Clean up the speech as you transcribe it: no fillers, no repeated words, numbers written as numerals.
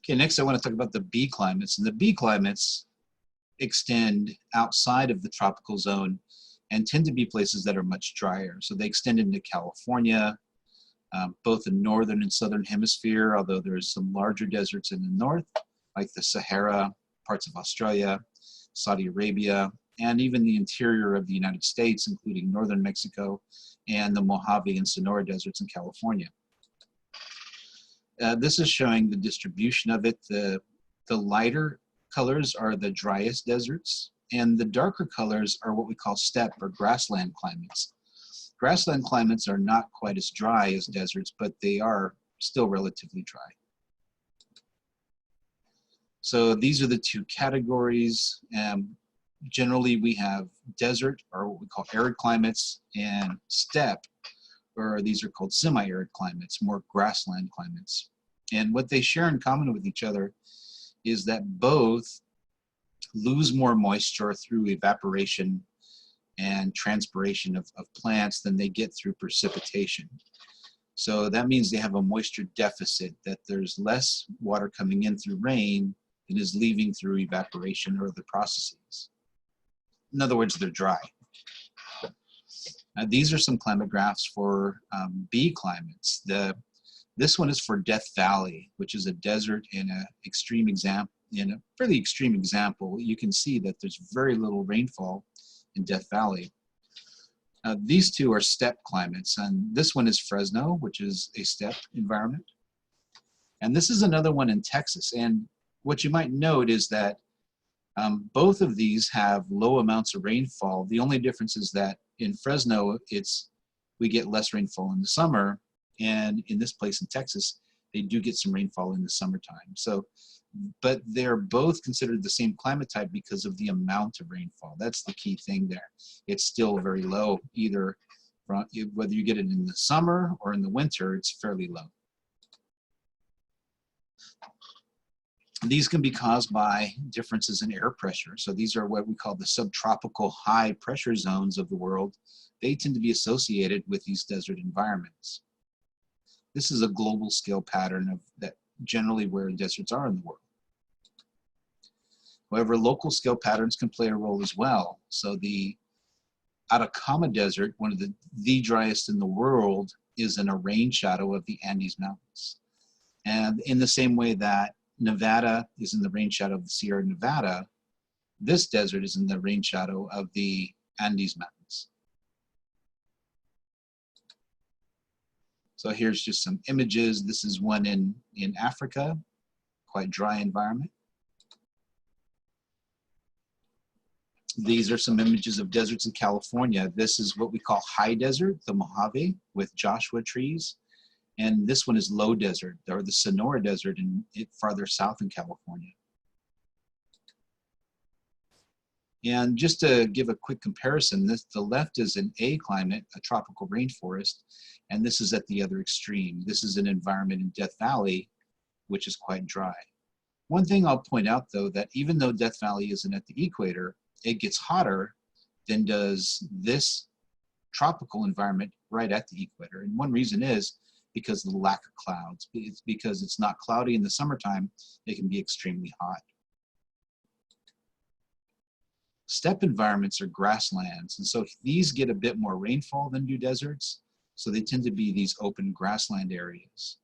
Okay, next I want to talk about the B climates. And the B climates extend outside of the tropical zone and tend to be places that are much drier. So they extend into California, both the northern and southern hemisphere, although there's some larger deserts in the north, like the Sahara, parts of Australia, Saudi Arabia, and even the interior of the United States, including northern Mexico and the Mojave and Sonora deserts in California. This is showing the distribution of it. The lighter colors are the driest deserts, and the darker colors are what we call steppe or grassland climates. Grassland climates are not quite as dry as deserts, but they are still relatively dry. So these are the two categories. Generally, we have desert, or what we call arid climates, and steppe, or these are called semi-arid climates, more grassland climates. And what they share in common with each other is that both lose more moisture through evaporation and transpiration of plants than they get through precipitation. So that means they have a moisture deficit, that there's less water coming in through rain than is leaving through evaporation or other processes. In other words, they're dry. These are some climate graphs for B climates. This one is for Death Valley, which is a desert in a fairly extreme example. You can see that there's very little rainfall in Death Valley. These two are steppe climates, and this one is Fresno, which is a steppe environment. And this is another one in Texas. And what you might note is that both of these have low amounts of rainfall. The only difference is that in Fresno, we get less rainfall in the summer, and in this place in Texas, they do get some rainfall in the summertime. So, but they're both considered the same climate type because of the amount of rainfall. That's the key thing there. It's still very low, either whether you get it in the summer or in the winter, it's fairly low. These can be caused by differences in air pressure. So these are what we call the subtropical high pressure zones of the world. They tend to be associated with these desert environments. This is a global scale pattern of that generally where deserts are in the world. However, local scale patterns can play a role as well. So the Atacama Desert, one of the driest in the world, is in a rain shadow of the Andes Mountains. And in the same way that Nevada is in the rain shadow of the Sierra Nevada, this desert is in the rain shadow of the Andes Mountains. So here's just some images. This is one in Africa, quite dry environment. These are some images of deserts in California. This is what we call high desert, the Mojave with Joshua trees. And this one is low desert, or the Sonora Desert farther south in California. And just to give a quick comparison, the left is an A climate, a tropical rainforest, and this is at the other extreme. This is an environment in Death Valley, which is quite dry. One thing I'll point out, though, that even though Death Valley isn't at the equator, it gets hotter than does this tropical environment right at the equator. And one reason is because of the lack of clouds. It's because it's not cloudy in the summertime, it can be extremely hot. Steppe environments are grasslands, and so these get a bit more rainfall than do deserts, so they tend to be these open grassland areas.